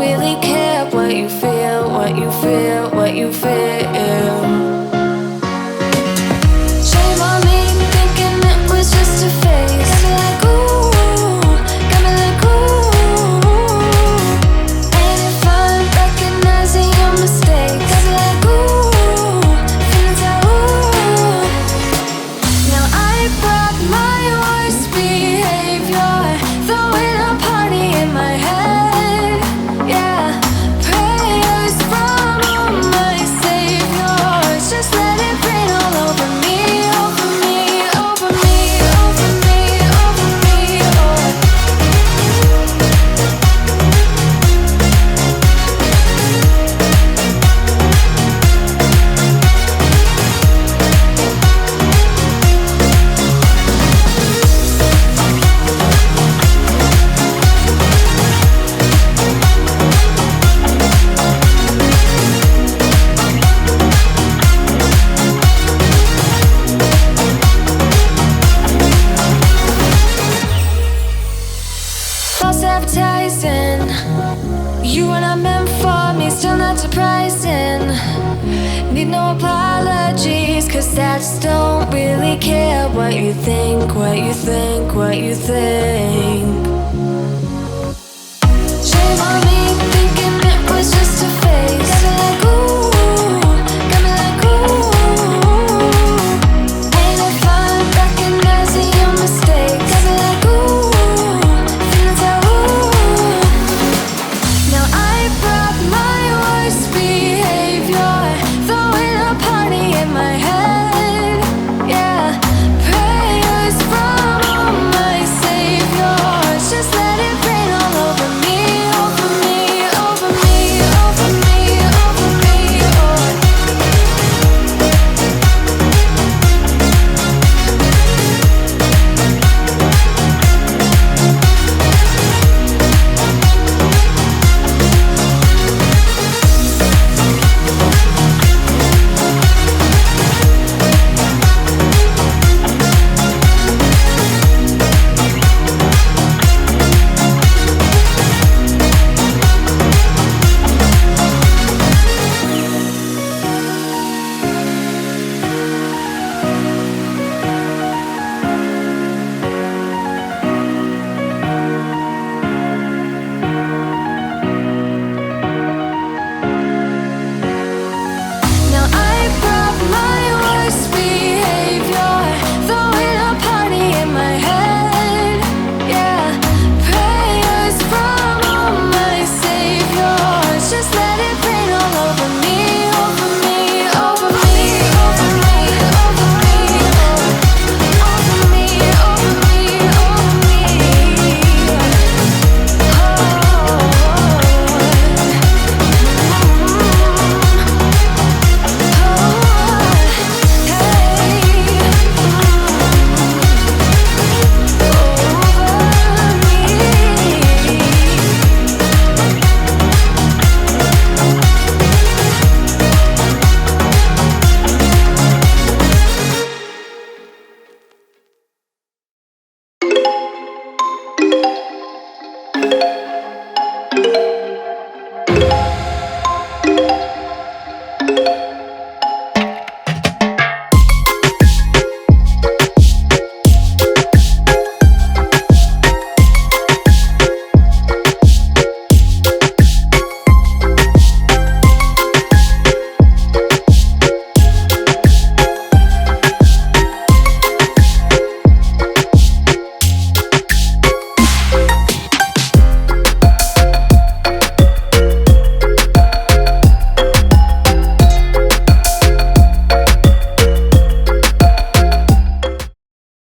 really care what you feel, what you feel, what you feel. Shame on me thinking it was just a phase. Got me like ooh, got me like ooh. And if I'm recognizing your mistakes, got me like ooh, feeling so ooh. Now I brought my worst behavior, throwing a party in my head. Yeah, prayers from my saviors. Just let it rain all over me, over me, over me, over me, over me. False advertising, you were not meant for me, still not surprising. Need no apologies, cause I just don't really care what you think, what you think, what you think.